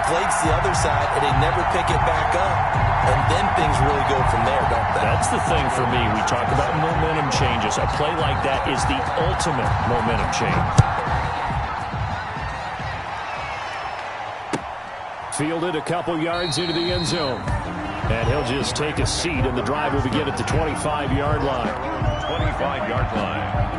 deflates the other side, and they never pick it back up. And then things really go from there, don't they? That's the thing for me. We talk about momentum changes. A play like that is the ultimate momentum change. Fielded a couple yards into the end zone. And he'll just take a seat, and the drive will begin at the 25-yard line. 25-yard line.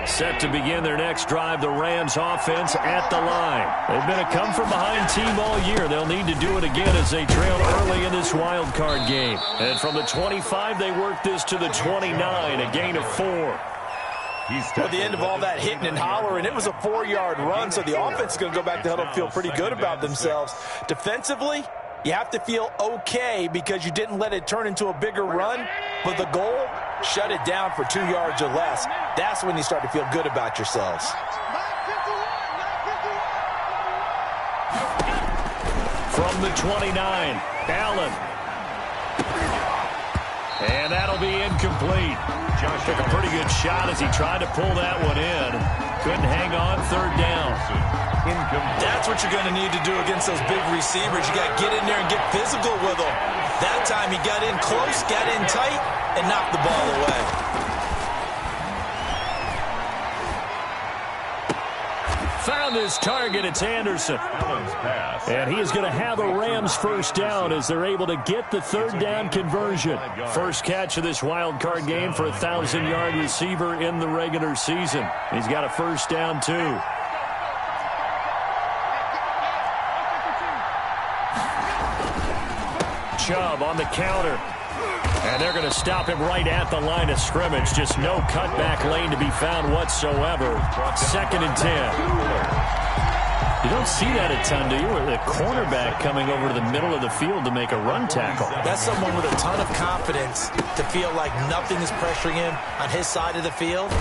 Set to begin their next drive, the Rams offense at the line. They've been a come-from-behind team all year. They'll need to do it again as they trail early in this wild card game. And from the 25, they work this to the 29, a gain of 4. At the end of all that hitting and hollering, it was a 4-yard run, so the offense is going to go back to huddle and feel pretty good about themselves. Defensively, you have to feel okay because you didn't let it turn into a bigger run, but the goal, shut it down for 2 yards or less. That's when you start to feel good about yourselves. From the 29, Allen. And that'll be incomplete. Josh took a pretty good shot as he tried to pull that one in. Couldn't hang on, third down. That's what you're going to need to do against those big receivers. You got to get in there and get physical with them. That time he got in close, got in tight, and knocked the ball away. Found his target. It's Anderson. And he is going to have a Rams first down as they're able to get the third down conversion. First catch of this wild card game for a 1,000-yard receiver in the regular season. He's got a first down, too. Chubb on the counter. And they're going to stop him right at the line of scrimmage. Just no cutback lane to be found whatsoever. 2nd and 10. You don't see that a ton, do you? Or the cornerback coming over to the middle of the field to make a run tackle. That's someone with a ton of confidence to feel like nothing is pressuring him on his side of the field.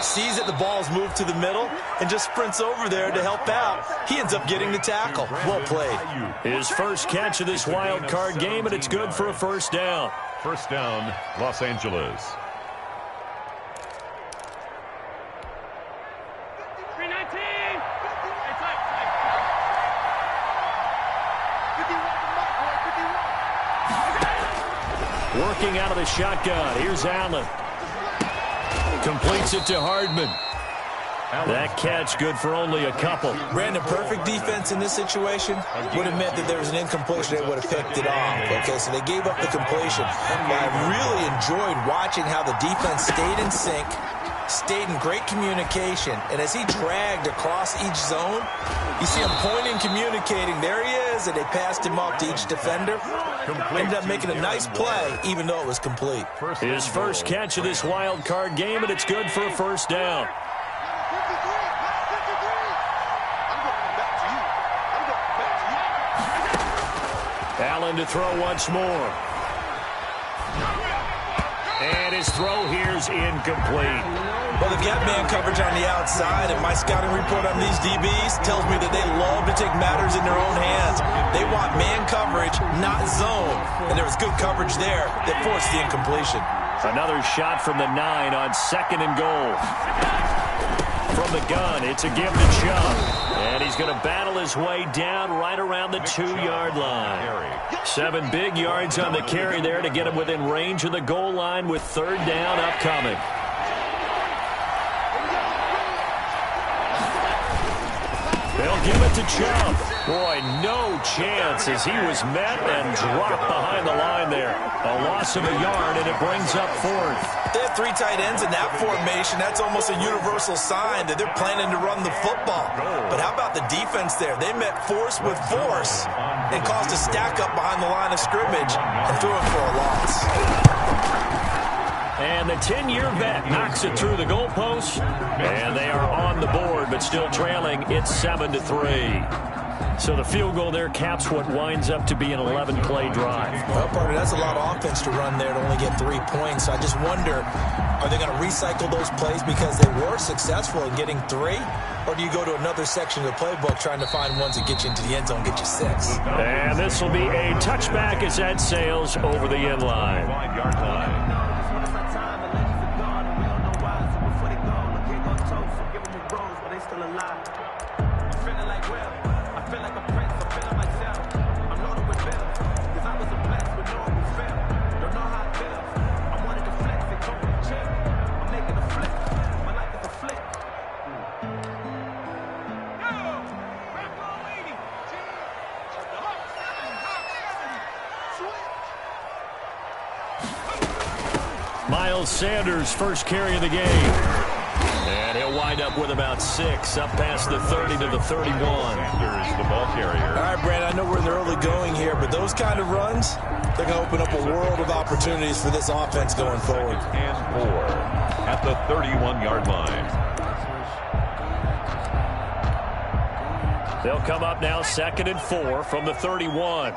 Sees that the ball's moved to the middle and just sprints over there to help out. He ends up getting the tackle. Well played. His first catch of this wild card game, and it's good for a first down. First down, Los Angeles. Working out of the shotgun. Here's Allen. Completes it to Hardman. That catch good for only a couple. Brandon, perfect defense in this situation would have meant that there was an incompletion. They would have picked it off. Okay, so they gave up the completion. But I really enjoyed watching how the defense stayed in sync, stayed in great communication. And as he dragged across each zone, you see him pointing, communicating. There he is, and they passed him off to each defender. Ended up making a nice play, even though it was complete. His first catch of this wild card game, and it's good for a first down. Allen to throw once more. And his throw here's incomplete. Well, they've got man coverage on the outside, and my scouting report on these DBs tells me that they love to take matters in their own hands. They want man coverage, not zone. And there was good coverage there that forced the incompletion. Another shot from the 9 on 2nd and goal. From the gun, it's a give to Chubb. And he's going to battle his way down right around the 2-yard line. 7 big yards on the carry there to get him within range of the goal line with third down upcoming. They'll give it to Chubb. Boy, no chance as he was met and dropped behind the line there. A loss of a yard, and it brings up 4th. They have 3 tight ends in that formation. That's almost a universal sign that they're planning to run the football. But how about the defense there? They met force with force and caused a stack up behind the line of scrimmage and threw it for a loss. And the 10-year vet knocks it through the goalpost. And they are on the board, but still trailing. It's 7-3. So the field goal there caps what winds up to be an 11-play drive. Well, partner, that's a lot of offense to run there to only get 3 points. So I just wonder, are they going to recycle those plays because they were successful in getting 3? Or do you go to another section of the playbook trying to find ones that get you into the end zone, get you 6? And this will be a touchback as that sails over the end line. 5-yard line. Miles Sanders, first carry of the game. And he'll wind up with about 6, up past the 30 to the 31. Sanders, the ball carrier. All right, Brandon, I know we're in the early going here, but those kind of runs, they're going to open up a world of opportunities for this offense going forward. And 4 at the 31-yard line. They'll come up now 2nd and 4 from the 31.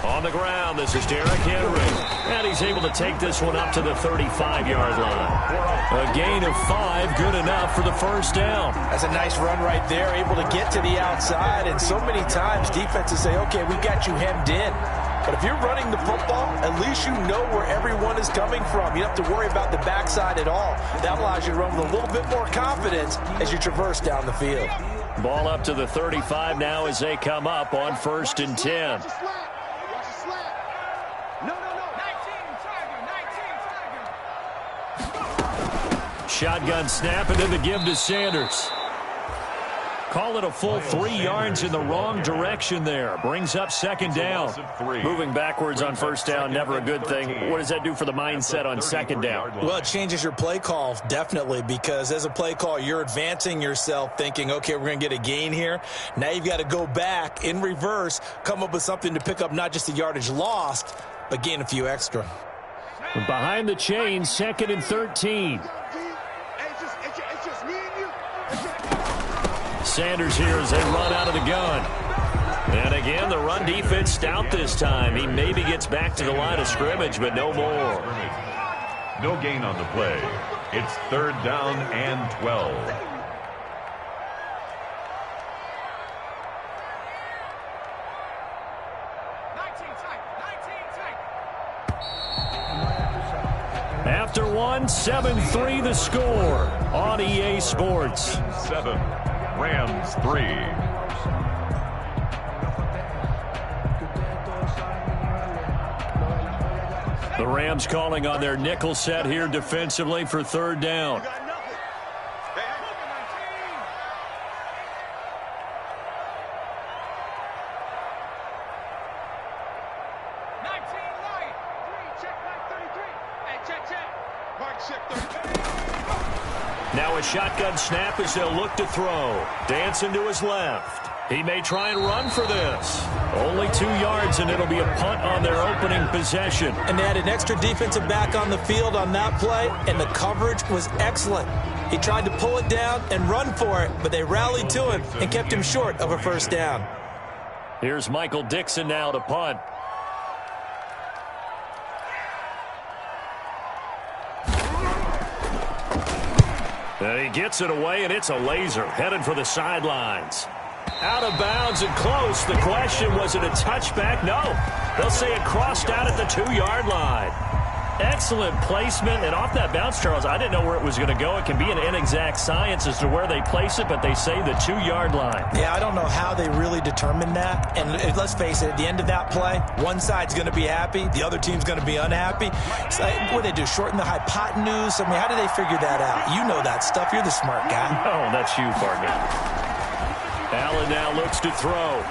On the ground, this is Derrick Henry. And he's able to take this one up to the 35-yard line. A gain of 5, good enough for the first down. That's a nice run right there, able to get to the outside. And so many times defenses say, okay, we've got you hemmed in. But if you're running the football, at least you know where everyone is coming from. You don't have to worry about the backside at all. That allows you to run with a little bit more confidence as you traverse down the field. Ball up to the 35 now as they come up on 1st and 10. Shotgun snap and then the give to Sanders. Call it a full 3 yards in the wrong direction there. Brings up 2nd down. Moving backwards on 1st down, never a good thing. What does that do for the mindset on 2nd down? Well, it changes your play call, definitely, because as a play call, you're advancing yourself thinking, okay, we're going to get a gain here. Now you've got to go back in reverse, come up with something to pick up not just the yardage lost, but gain a few extra. Behind the chain, 2nd and 13. Sanders here as they run out of the gun. And again, the run defense stout this time. He maybe gets back to the line of scrimmage, but no more. No gain on the play. It's 3rd down and 12. After 1, 7-3 the score on EA Sports. 7. Rams 3. The Rams calling on their nickel set here defensively for 3rd down. Now a shotgun snap as they'll look to throw. Dancing to his left. He may try and run for this. Only 2 yards, and it'll be a punt on their opening possession. And they had an extra defensive back on the field on that play, and the coverage was excellent. He tried to pull it down and run for it, but they rallied to him and kept him short of a 1st down. Here's Michael Dixon now to punt. And he gets it away, and it's a laser headed for the sidelines. Out of bounds and close. The question, was it a touchback? No. They'll say it crossed out at the 2-yard line. Excellent placement. And off that bounce, Charles, I didn't know where it was going to go. It can be an inexact science as to where they place it, but they say the 2-yard line. Yeah, I don't know how they really determined that. And let's face it, at the end of that play, one side's going to be happy, the other team's going to be unhappy. So, what do they do, shorten the hypotenuse? I mean, how do they figure that out? You know that stuff. You're the smart guy. Oh, that's you, partner. Allen now looks to throw.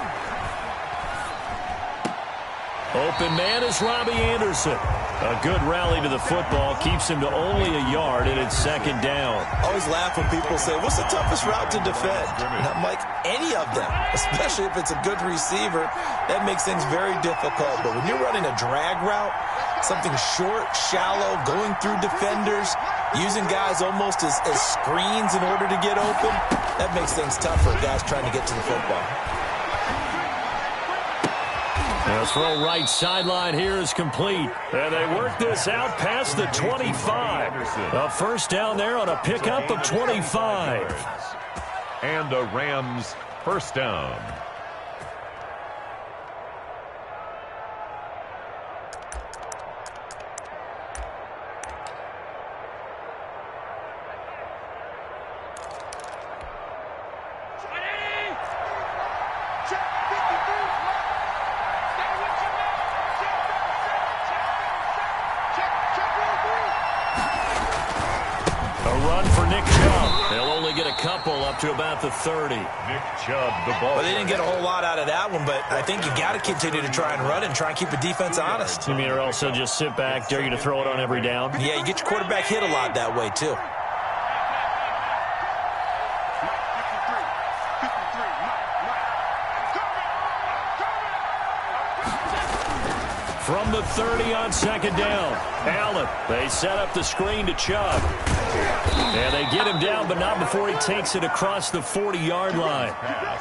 Open man is Robbie Anderson. A good rally to the football keeps him to only a yard, and it's second down. I always laugh when people say, what's the toughest route to defend? And I'm like, any of them, especially if it's a good receiver. That makes things very difficult. But when you're running a drag route, something short, shallow, going through defenders, using guys almost as screens in order to get open, that makes things tough for guys trying to get to the football. The throw right sideline here is complete. And they work this out past the 25. A first down there on a pickup of 25. And the Rams first down. Up to about the 30. Nick Chubb, the ball. Well, they didn't get a whole lot out of that one, but I think you got to continue to try and run and try and keep the defense honest. You mean or else they'll just sit back, dare you to throw it on every down? Yeah, you get your quarterback hit a lot that way, too. From the 30 on second down. Allen, they set up the screen to Chubb. And they get him down, but not before he takes it across the 40-yard line.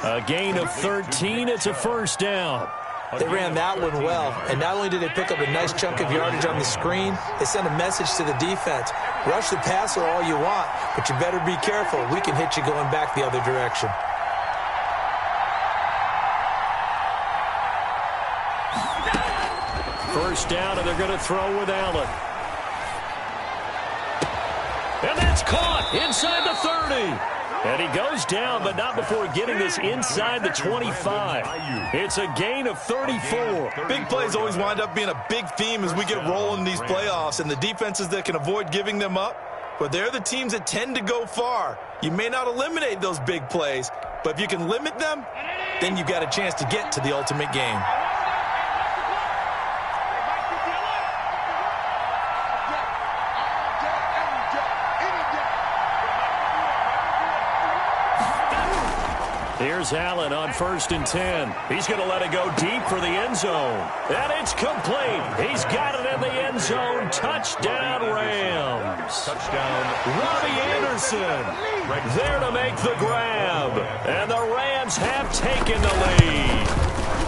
A gain of 13, it's a first down. They ran that one well, and not only did they pick up a nice chunk of yardage on the screen, they sent a message to the defense. Rush the passer all you want, but you better be careful. We can hit you going back the other direction. First down, and they're going to throw with Allen. And that's caught inside the 30. And he goes down, but not before getting this inside the 25. It's a gain of 34. Big plays always wind up being a big theme as we get rolling in these playoffs, and the defenses that can avoid giving them up, but they're the teams that tend to go far. You may not eliminate those big plays, but if you can limit them, then you've got a chance to get to the ultimate game. Here's Allen on 1st and 10. He's going to let it go deep for the end zone. And it's complete. He's got it in the end zone. Touchdown, Rams. Touchdown. Robbie Anderson there to make the grab. And the Rams have taken the lead.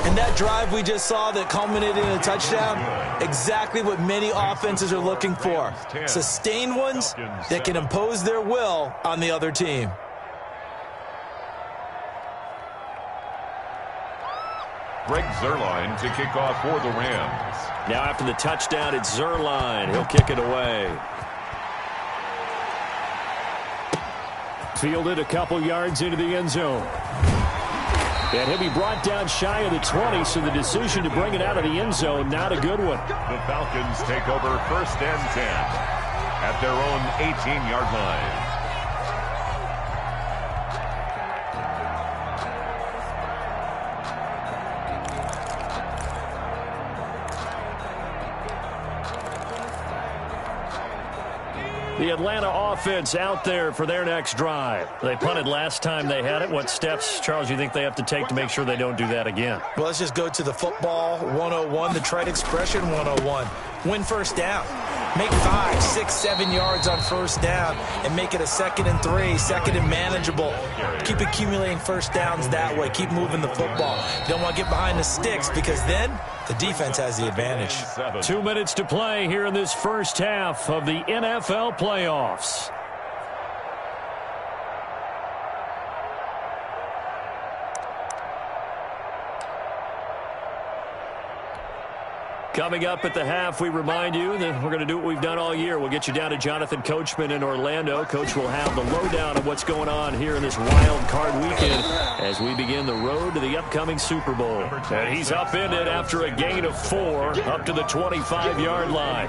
And that drive we just saw that culminated in a touchdown, exactly what many offenses are looking for. Sustained ones that can impose their will on the other team. Greg Zuerlein to kick off for the Rams. Now after the touchdown, it's Zuerlein. He'll kick it away. Fielded a couple yards into the end zone. And he'll be brought down shy of the 20, so the decision to bring it out of the end zone, not a good one. The Falcons take over 1st and 10 at their own 18-yard line. The Atlanta offense out there for their next drive. They punted last time they had it. What steps, Charles, you think they have to take to make sure they don't do that again? Well, let's just go to the football 101, the trite expression 101. Win first down. Make 5, 6, 7 yards on first down and make it a 2nd and 3, 2nd and manageable. Keep accumulating first downs that way. Keep moving the football. You don't want to get behind the sticks because then the defense has the advantage. 2 minutes to play here in this first half of the NFL playoffs. Coming up at the half, we remind you that we're going to do what we've done all year. We'll get you down to Jonathan Coachman in Orlando. Coach will have the lowdown of what's going on here in this wild card weekend as we begin the road to the upcoming Super Bowl. And he's upended after a gain of 4 up to the 25-yard line.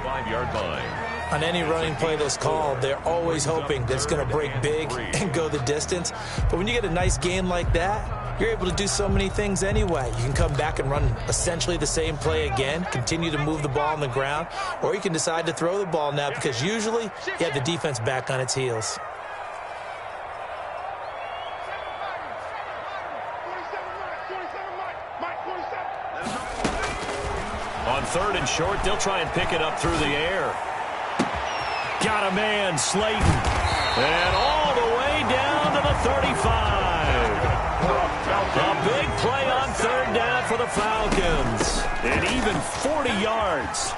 On any running play that's called, they're always hoping that it's going to break big and go the distance. But when you get a nice gain like that, you're able to do so many things anyway. You can come back and run essentially the same play again, continue to move the ball on the ground, or you can decide to throw the ball now because usually you have the defense back on its heels. On 3rd and short, they'll try and pick it up through the air. Got a man, Slayton. And all the way down to the 35. A big play on 3rd down for the Falcons. And even 40 yards.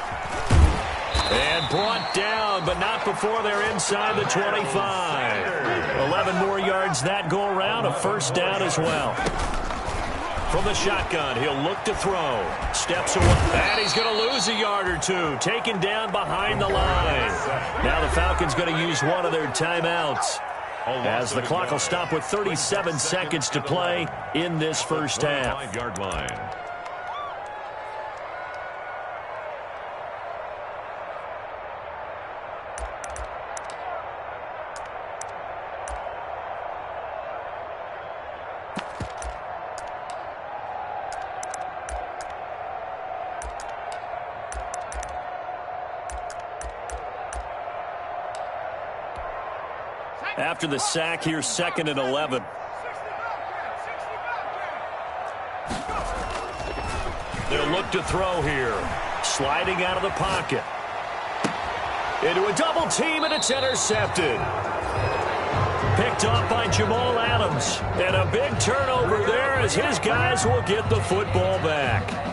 And brought down, but not before they're inside the 25. 11 more yards that go around, a 1st down as well. From the shotgun, he'll look to throw. Steps away, and he's going to lose a yard or two. Taken down behind the line. Now the Falcons going to use one of their timeouts, as the clock will stop with 37 seconds to play in this first half. 5-yard line. After the sack, here's 2nd and 11. They'll look to throw here. Sliding out of the pocket. Into a double team, and it's intercepted. Picked off by Jamal Adams. And a big turnover there as his guys will get the football back.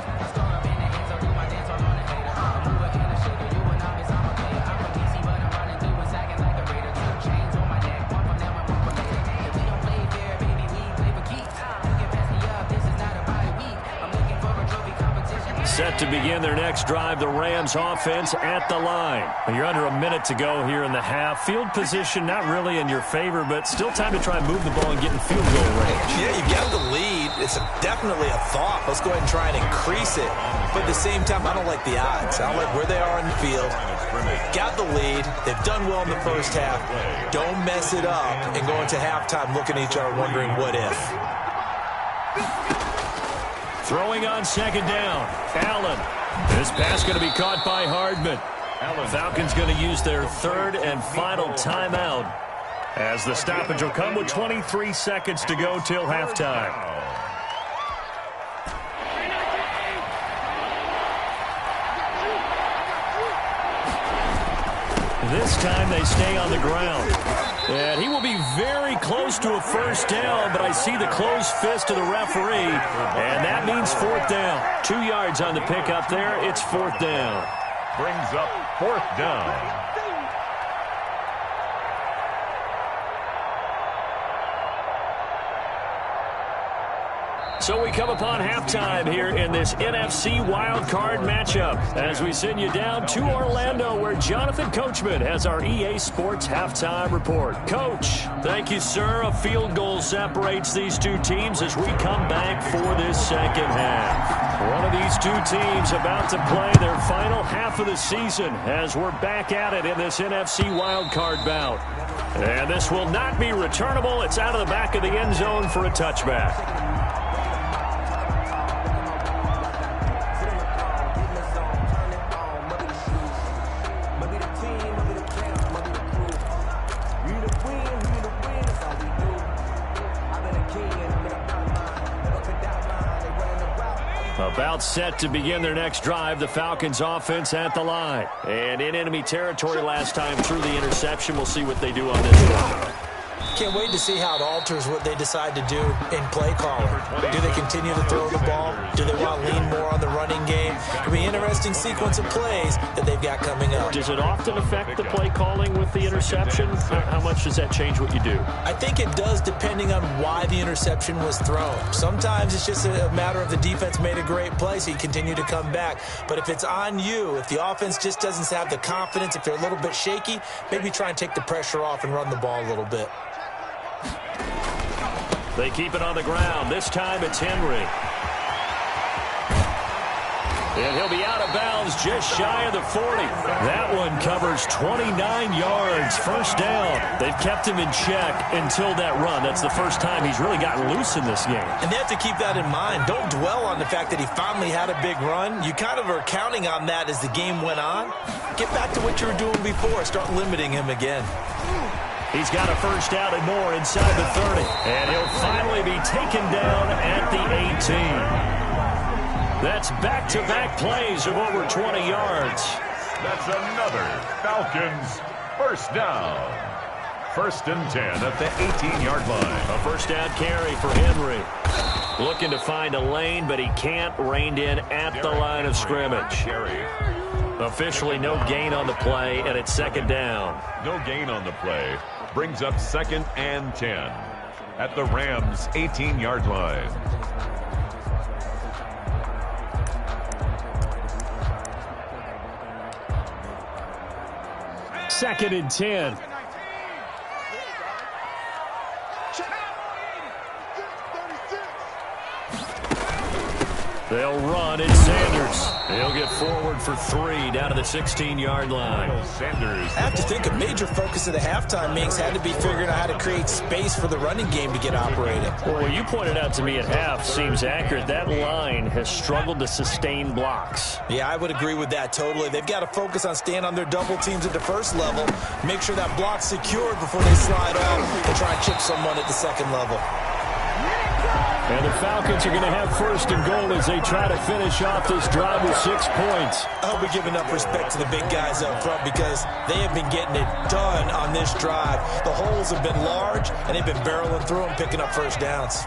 Set to begin their next drive, the Rams offense at the line. You're under a minute to go here in the half. Field position not really in your favor, but still time to try and move the ball and get in field goal range. Yeah, you've got the lead. It's definitely a thought. Let's go ahead and try and increase it. But at the same time, I don't like the odds. I don't like where they are in the field. Got the lead. They've done well in the first half. Don't mess it up and go into halftime looking at each other wondering what if. Throwing on 2nd down. Allen. This pass going to be caught by Hardman. Falcons going to use their 3rd and final timeout, as the stoppage will come with 23 seconds to go till halftime. This time they stay on the ground. And he will be very close to a 1st down, but I see the closed fist of the referee, and that means 4th down. 2 yards on the pickup there. It's 4th down. Brings up 4th down. So we come upon halftime here in this NFC wildcard matchup as we send you down to Orlando, where Jonathan Coachman has our EA Sports halftime report. Coach, thank you, sir. A field goal separates these two teams as we come back for this second half. One of these two teams about to play their final half of the season as we're back at it in this NFC wildcard bout. And this will not be returnable. It's out of the back of the end zone for a touchback. About set to begin their next drive, the Falcons offense at the line. And in enemy territory last time through the interception. We'll see what they do on this one. Can't wait to see how it alters what they decide to do in play calling. Do they continue to throw the ball? Do they want to lean more on the running game? It'll be an interesting sequence of plays that they've got coming up. Does it often affect the play calling with the interception? How much does that change what you do? I think it does, depending on why the interception was thrown. Sometimes it's just a matter of the defense made a great play, so you continue to come back. But if it's on you, if the offense just doesn't have the confidence, if they're a little bit shaky, maybe try and take the pressure off and run the ball a little bit. They keep it on the ground. This time it's Henry. And he'll be out of bounds just shy of the 40. That one covers 29 yards. First down. They've kept him in check until that run. That's the first time he's really gotten loose in this game. And they have to keep that in mind. Don't dwell on the fact that he finally had a big run. You kind of are counting on that as the game went on. Get back to what you were doing before. Start limiting him again. He's got a first down and more inside the 30. And he'll finally be taken down at the 18. That's back-to-back plays of over 20 yards. That's another Falcons first down. 1st and 10 at the 18-yard line. A first down carry for Henry. Looking to find a lane, but he can't. Reined in at the line of scrimmage. Officially no gain on the play, and it's 2nd down. No gain on the play. Brings up 2nd and 10 at the Rams' 18-yard line. 2nd and 10. They'll run. It's Sanders. He'll get forward for 3 down to the 16-yard line. Sanders. I have to think a major focus of the halftime meetings had to be figuring out how to create space for the running game to get operating. Well, what you pointed out to me at half seems accurate. That line has struggled to sustain blocks. Yeah, I would agree with that totally. They've got to focus on staying on their double teams at the first level, make sure that block's secured before they slide off and try and chip someone at the second level. And the Falcons are going to have 1st and goal as they try to finish off this drive with 6 points. I hope we give enough respect to the big guys up front because they have been getting it done on this drive. The holes have been large, and they've been barreling through them, picking up first downs.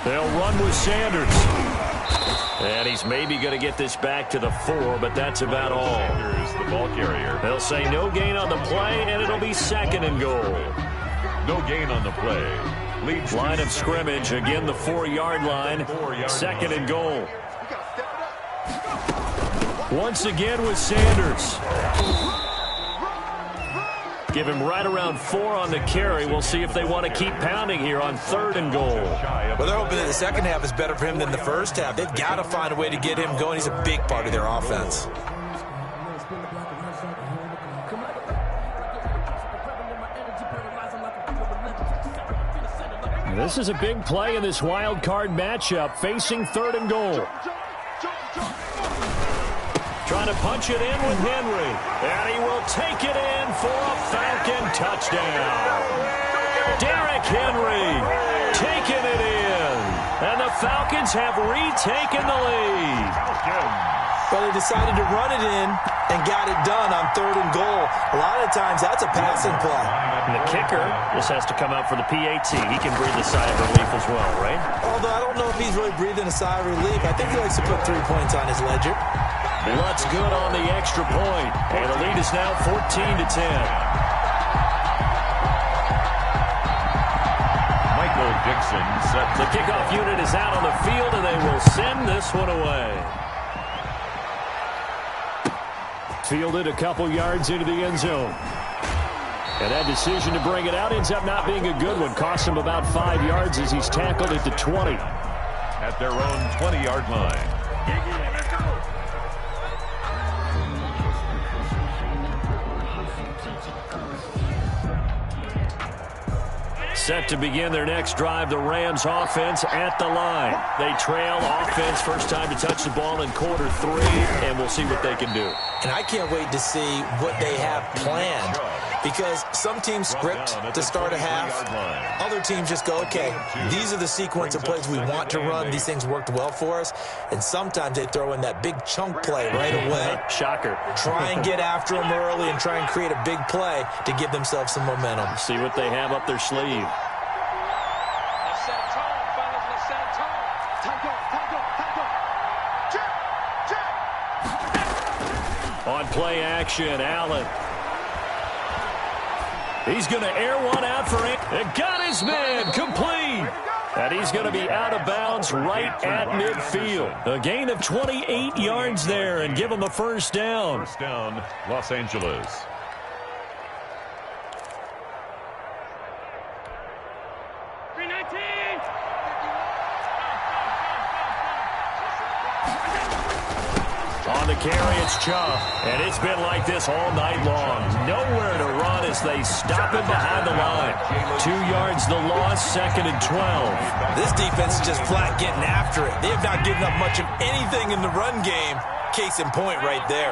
They'll run with Sanders. And he's maybe going to get this back to the 4, but that's about all. Sanders, the ball carrier. They'll say no gain on the play, and it'll be 2nd and goal. No gain on the play. Leads line of scrimmage, again the 4-yard line. 2nd and goal. Once again with Sanders. Give him right around 4 on the carry. We'll see if they want to keep pounding here on 3rd and goal. Well, they're hoping that the second half is better for him than the first half. They've got to find a way to get him going. He's a big part of their offense. This is a big play in this wild card matchup, facing 3rd and goal. Trying to punch it in with Henry. And he will take it in for a Falcon touchdown. Derrick Henry taking it in. And the Falcons have retaken the lead. Well, they decided to run it in and got it done on 3rd and goal. A lot of times that's a passing play. And the kicker just has to come out for the PAT. He can breathe a sigh of relief as well, right? Although I don't know if he's really breathing a sigh of relief. I think he likes to put 3 points on his ledger. Lutz good on the extra point. And the lead is now 14-10. Michael Dixon set. The kickoff unit is out on the field, and they will send this one away. Fielded a couple yards into the end zone. And that decision to bring it out ends up not being a good one. Cost him about 5 yards as he's tackled at the 20. At their own 20-yard line. Set to begin their next drive, the Rams offense at the line. They trail offense, first time to touch the ball in quarter 3, and we'll see what they can do. And I can't wait to see what they have planned because some teams script to start a half. Other teams just go, okay, these are the sequence of plays we want to run. These things worked well for us. And sometimes they throw in that big chunk play right away. Shocker. Try and get after them early and try and create a big play to give themselves some momentum. See what they have up their sleeve. On play action, Allen. He's going to air one out for it. And got his man complete. And he's going to be out of bounds right at midfield. A gain of 28 yards there and give him a first down. First down, Los Angeles. carry, it's Chubb. And it's been like this all night long. Nowhere to run as they stop him behind the line. 2 yards the loss, 2nd and 12. This defense is just flat getting after it. They have not given up much of anything in the run game. Case in point right there.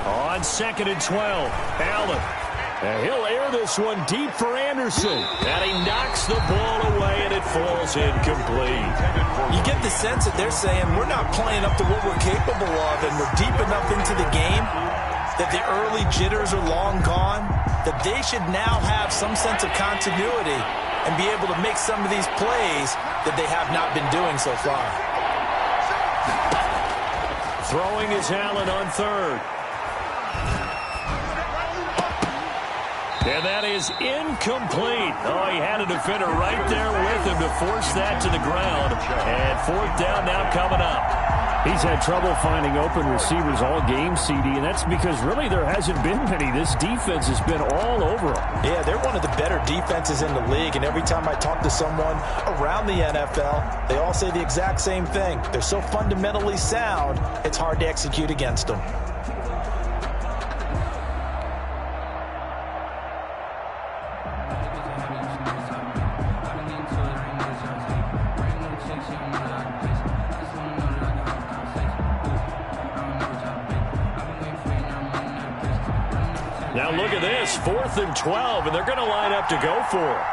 On 2nd and 12, Allen. And he'll air this one deep for Anderson. And he knocks the ball away, and it falls incomplete. You get the sense that they're saying we're not playing up to what we're capable of, and we're deep enough into the game that the early jitters are long gone, that they should now have some sense of continuity and be able to make some of these plays that they have not been doing so far. Throwing is Allen on 3rd. And that is incomplete. Oh, he had a defender right there with him to force that to the ground. And 4th down now coming up. He's had trouble finding open receivers all game, CD, and that's because really there hasn't been many. This defense has been all over them. Yeah, they're one of the better defenses in the league, and every time I talk to someone around the NFL, they all say the exact same thing. They're so fundamentally sound, it's hard to execute against them. Now look at this, 4th and 12, and they're going to line up to go for it.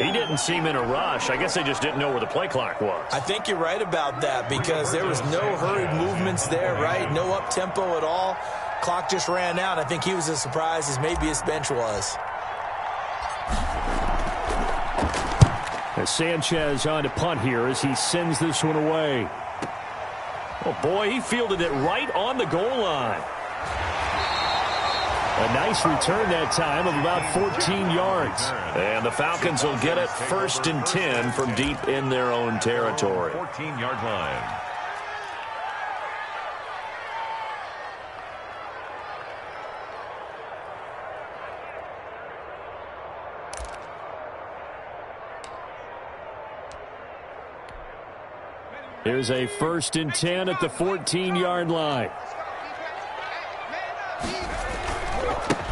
He didn't seem in a rush. I guess they just didn't know where the play clock was. I think you're right about that because there was no hurried movements there, right? No up-tempo at all. Clock just ran out. I think he was as surprised as maybe his bench was. As Sanchez on to punt here as he sends this one away. Oh, boy, he fielded it right on the goal line. A nice return that time of about 14 yards. And the Falcons will get it 1st and 10 from deep in their own territory. 14-yard line. Here's a 1st and 10 at the 14-yard line.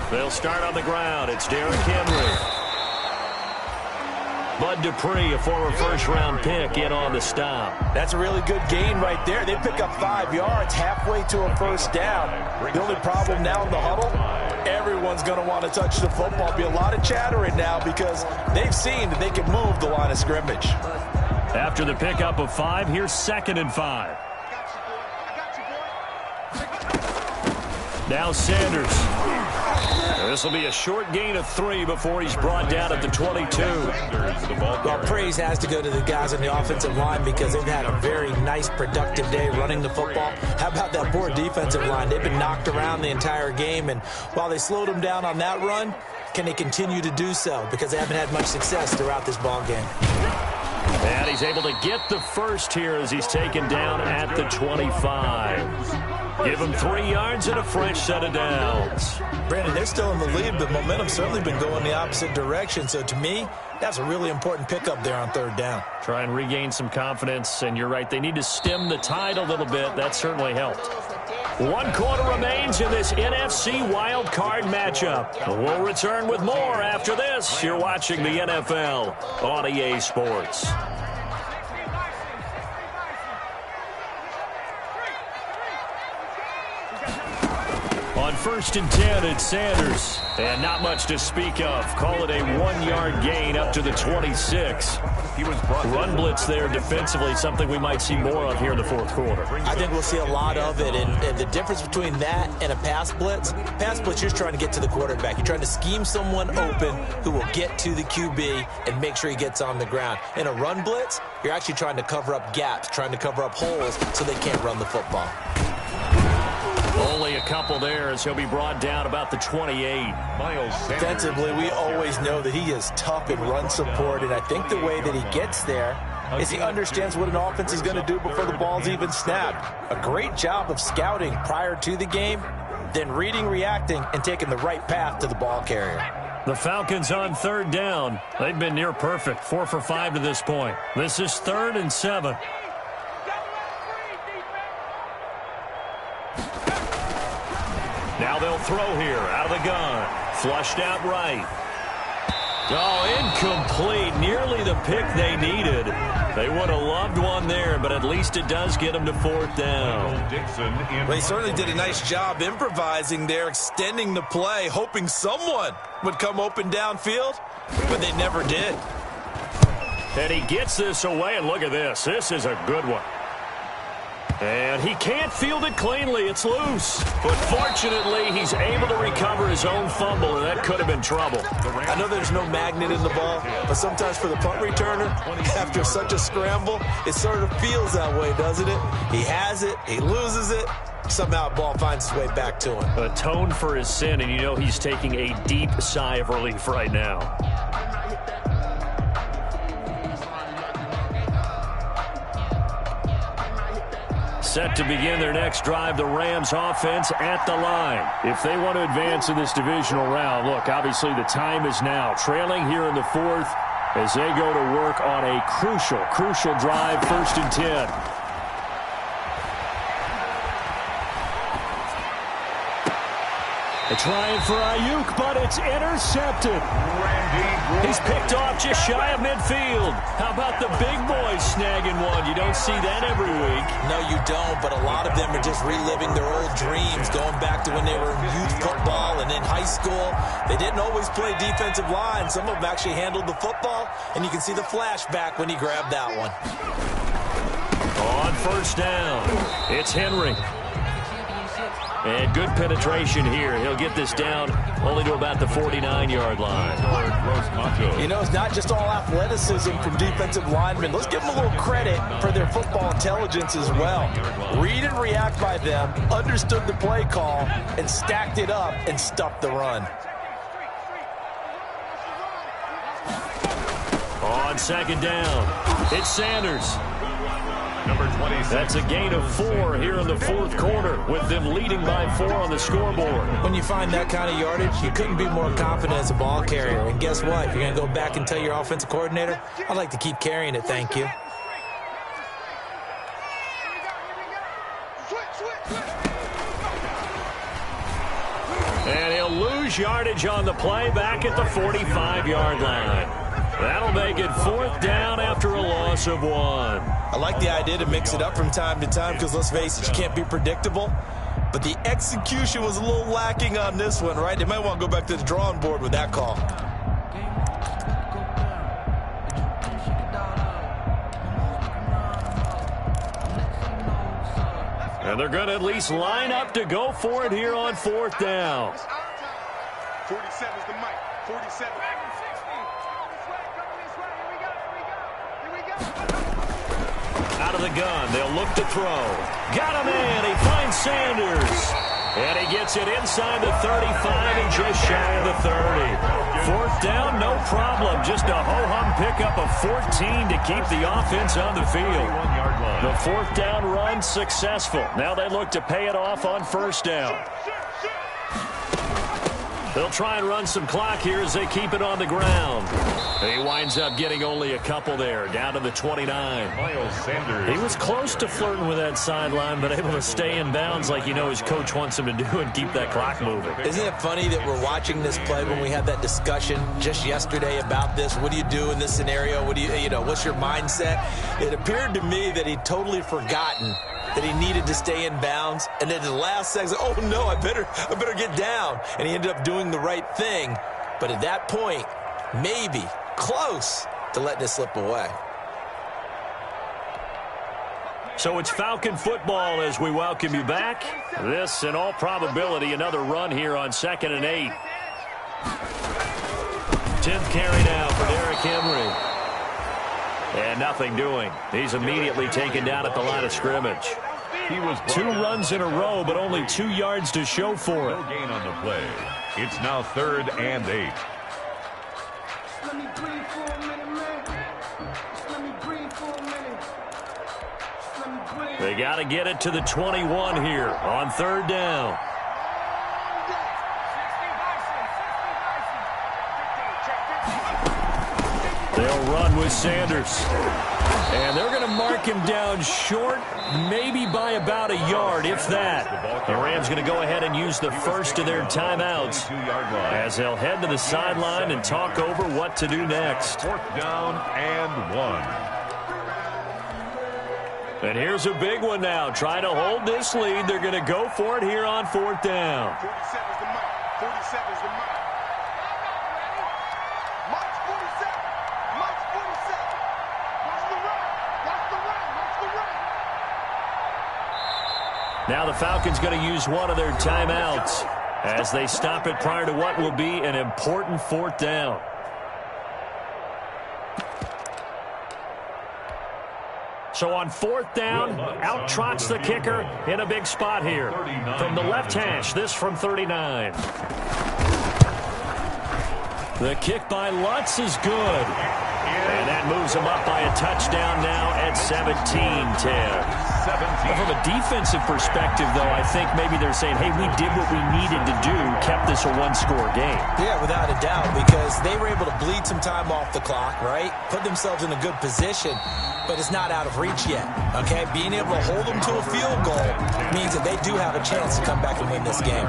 They'll start on the ground. It's Derrick Henry. Bud Dupree, a former first-round pick, in on the stop. That's a really good gain right there. They pick up 5 yards halfway to a 1st down. The only problem now in the huddle, everyone's going to want to touch the football. Be a lot of chattering now because they've seen that they can move the line of scrimmage. After the pickup of 5, here's 2nd and 5. Now Sanders. This will be a short gain of 3 before he's brought down at the 22. Well, praise has to go to the guys on the offensive line because they've had a very nice, productive day running the football. How about that poor defensive line? They've been knocked around the entire game, and while they slowed them down on that run, can they continue to do so? Because they haven't had much success throughout this ball game. And he's able to get the 1st here as he's taken down at the 25. Give him 3 yards and a fresh set of downs. Brandon, they're still in the lead, but momentum's certainly been going the opposite direction. So to me, that's a really important pickup there on 3rd down. Try and regain some confidence, and you're right, they need to stem the tide a little bit. That certainly helped. 1 quarter remains in this NFC wild card matchup. We'll return with more after this. You're watching the NFL on EA Sports. On 1st and 10, it's Sanders. And not much to speak of. Call it a 1-yard gain up to the 26. Run blitz there defensively, something we might see more of here in the 4th quarter. I think we'll see a lot of it. And the difference between that and a pass blitz, you're just trying to get to the quarterback. You're trying to scheme someone open who will get to the QB and make sure he gets on the ground. In a run blitz, you're actually trying to cover up gaps, trying to cover up holes so they can't run the football. Only a couple there as he'll be brought down about the 28. Defensively, we always know that he is tough in run support, and I think the way that he gets there is he understands what an offense is going to do before the ball's even snapped. A great job of scouting prior to the game, then reading, reacting, and taking the right path to the ball carrier. The Falcons on third down. They've been near perfect, 4 for 5 to this point. This is 3rd and 7. Now they'll throw here out of the gun. Flushed out right. Oh, incomplete. Nearly the pick they needed. They would have loved one there, but at least it does get them to 4th down. Well, he certainly did a nice job improvising there, extending the play, hoping someone would come open downfield, but they never did. And he gets this away, and look at this. This is a good one. And he can't field it cleanly. It's loose. But fortunately, he's able to recover his own fumble, and that could have been trouble. I know there's no magnet in the ball, but sometimes for the punt returner, after such a scramble, it sort of feels that way, doesn't it? He has it, he loses it, somehow the ball finds its way back to him. Atoned for his sin, and you know he's taking a deep sigh of relief right now. Set to begin their next drive, the Rams offense at the line. If they want to advance in this divisional round, look, obviously the time is now. Trailing here in the 4th as they go to work on a crucial drive, 1st and 10. They're trying for Ayuk, but it's intercepted. He's picked off just shy of midfield. How about the big boys snagging one? You don't see that every week. No, you don't, but a lot of them are just reliving their old dreams, going back to when they were in youth football and in high school. They didn't always play defensive line. Some of them actually handled the football, and you can see the flashback when he grabbed that one. On 1st down, it's Henry. And good penetration here. He'll get this down only to about the 49-yard line. You know, it's not just all athleticism from defensive linemen. Let's give them a little credit for their football intelligence as well. Read and react by them, understood the play call, and stacked it up and stuffed the run. On 2nd down, it's Sanders. Number 26. That's a gain of 4 here in the 4th quarter, with them leading by 4 on the scoreboard. When you find that kind of yardage, you couldn't be more confident as a ball carrier. And guess what? You're going to go back and tell your offensive coordinator, I'd like to keep carrying it, thank you. And he'll lose yardage on the play back at the 45-yard line. That'll make it 4th down after a loss of 1. I like the idea to mix it up from time to time because, let's face it, you can't be predictable. But the execution was a little lacking on this one, right? They might want to go back to the drawing board with that call. And they're going to at least line up to go for it here on 4th down. 47 is the mic. 47. Out of the gun, they'll look to throw. Got him in. He finds Sanders. And he gets it inside the 35 and just shy of the 30. 4th down, no problem. Just a ho-hum pickup of 14 to keep the offense on the field. The 4th down run successful. Now they look to pay it off on 1st down. They'll try and run some clock here as they keep it on the ground. He winds up getting only a couple there, down to the 29. Miles Sanders. He was close to flirting with that sideline, but able to stay in bounds like you know his coach wants him to do and keep that clock moving. Isn't it funny that we're watching this play when we had that discussion just yesterday about this? What do you do in this scenario? What do you know, what's your mindset? It appeared to me that he'd totally forgotten that he needed to stay in bounds, and then at the last second, oh no, I better get down. And he ended up doing the right thing. But at that point, maybe close to letting it slip away. So it's Falcon football as we welcome you back. This, in all probability, another run here on 2nd and 8. 10th carry now for Derrick Henry. And nothing doing. He's immediately taken down at the line of scrimmage. He was 2 runs in a row, but only 2 yards to show for it. No gain on the play. It's now 3rd and 8. Let me breathe for a minute, man. Let me breathe for a minute. Let me breathe. They got to get it to the 21 here on 3rd down. They'll run with Sanders. And they're going to mark him down short, maybe by about a yard, if that. The Rams going to go ahead and use the first of their timeouts as they'll head to the sideline and talk over what to do next. 4th down and 1. And here's a big one now. Trying to hold this lead. They're going to go for it here on 4th down. 47 is the mic. 47 is the mic. Mike's 47. Mike's 47. Watch the run. Watch the run. Watch the run. Now the Falcons going to use one of their timeouts as they stop it prior to what will be an important 4th down. So on 4th down, out trots the kicker in a big spot here. From the left hash, this from 39. The kick by Lutz is good. And that moves them up by a touchdown now at 17-10. From a defensive perspective, though, I think maybe they're saying, hey, we did what we needed to do, kept this a 1-score game. Yeah, without a doubt, because they were able to bleed some time off the clock, right? Put themselves in a good position, but it's not out of reach yet, okay? Being able to hold them to a field goal means that they do have a chance to come back and win this game.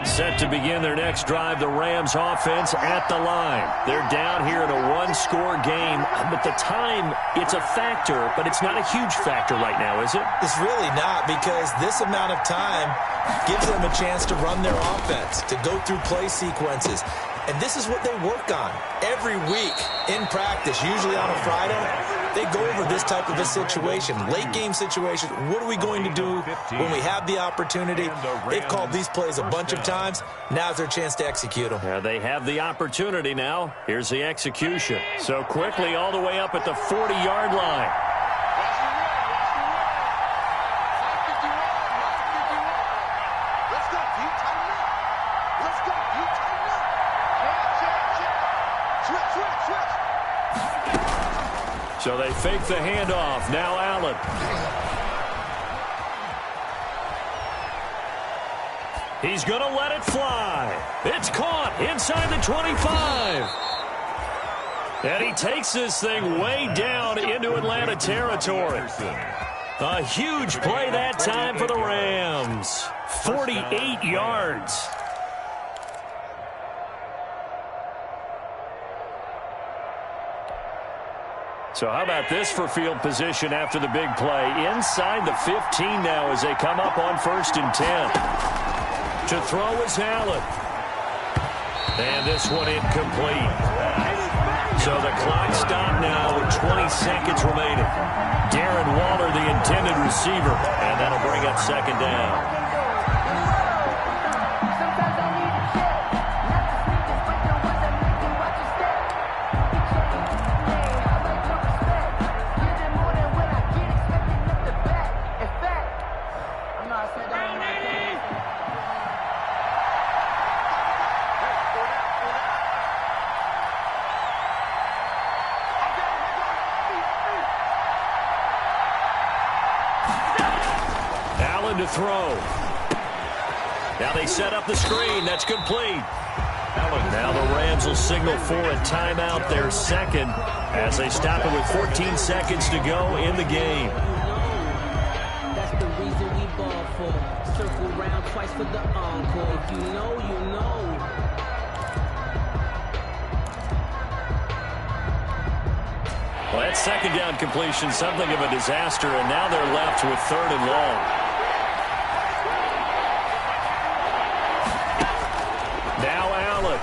Set to begin their next drive, the Rams offense at the line. They're down here in a 1-score game, but the time, it's a factor, but it's not a huge factor right now, is it? It's really not, because this amount of time gives them a chance to run their offense, to go through play sequences. And this is what they work on every week in practice, usually on a Friday. They go over this type of a situation, late game situation. What are we going to do when we have the opportunity? They've called these plays a bunch of times. Now's their chance to execute them. Yeah, they have the opportunity now. Here's the execution. So quickly all the way up at the 40-yard line. Let's go, D. Tighten up. Let's go, D. Tighten up. Switch, switch, switch. So they fake the handoff. Now Allen. He's going to let it fly. It's caught inside the 25. And he takes this thing way down into Atlanta territory. A huge play that time for the Rams. 48 yards. So how about this for field position after the big play? Inside the 15 now as they come up on 1st and 10. To throw is Allen. And this one incomplete. So the clock stopped now with 20 seconds remaining. Darren Waller, the intended receiver. And that'll bring up 2nd down. To throw. Now they set up the screen. That's complete. Now the Rams will signal for a timeout, their 2nd, as they stop it with 14 seconds to go in the game. That's the reason we ball for. Circle round twice for the encore. If you know, you know. Well, that 2nd down completion, something of a disaster, and now they're left with 3rd and long. Now Allen.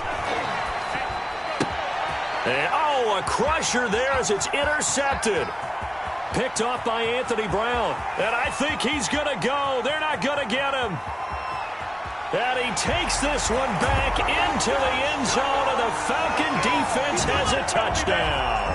And, oh, a crusher there as it's intercepted. Picked off by Anthony Brown. And I think he's going to go. They're not going to get him. And he takes this one back into the end zone, and the Falcon defense has a touchdown.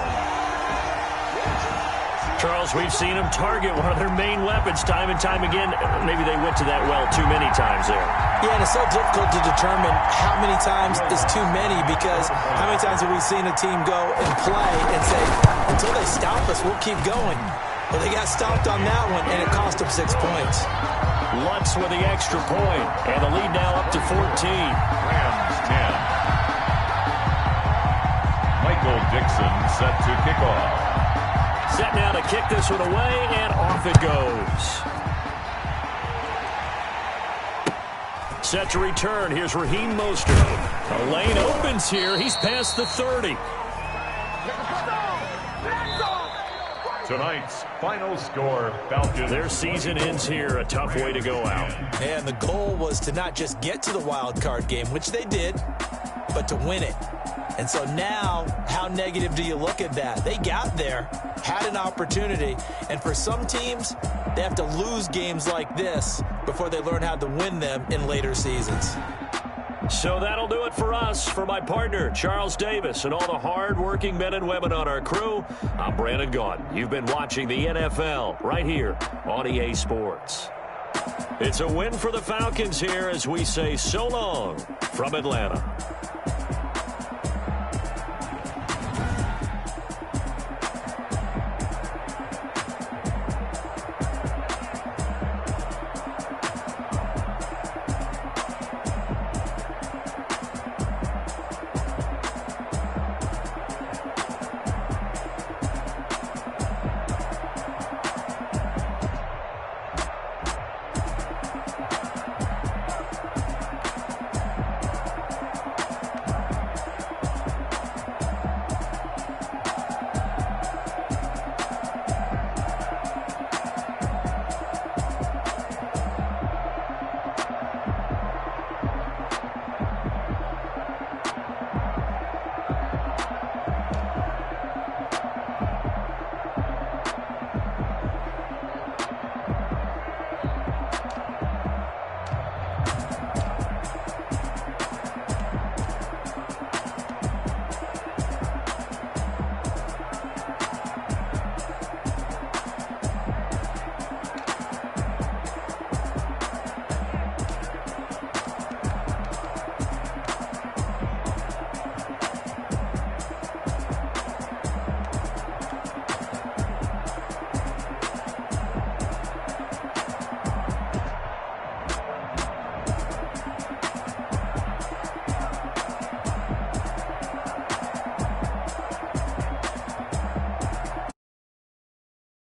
Charles, we've seen them target one of their main weapons time and time again. Maybe they went to that well too many times there. Yeah, and it's so difficult to determine how many times is too many, because how many times have we seen a team go and play and say, until they stop us, we'll keep going. Well, they got stopped on that one, and it cost them 6 points. Lutz with the extra point, and the lead now up to 14. Rams 10. Michael Dixon set to kick off. Set now to kick this one away, and off it goes. Set to return. Here's Raheem Mostert. The lane opens here. He's past the 30. Tonight's final score, Falcons. Their season ends here. A tough way to go out. And the goal was to not just get to the wild card game, which they did, but to win it. And so now, how negative do you look at that? They got there, had an opportunity, and for some teams, they have to lose games like this before they learn how to win them in later seasons. So that'll do it for us. For my partner, Charles Davis, and all the hard-working men and women on our crew, I'm Brandon Gaudin. You've been watching the NFL right here on EA Sports. It's a win for the Falcons here as we say so long from Atlanta.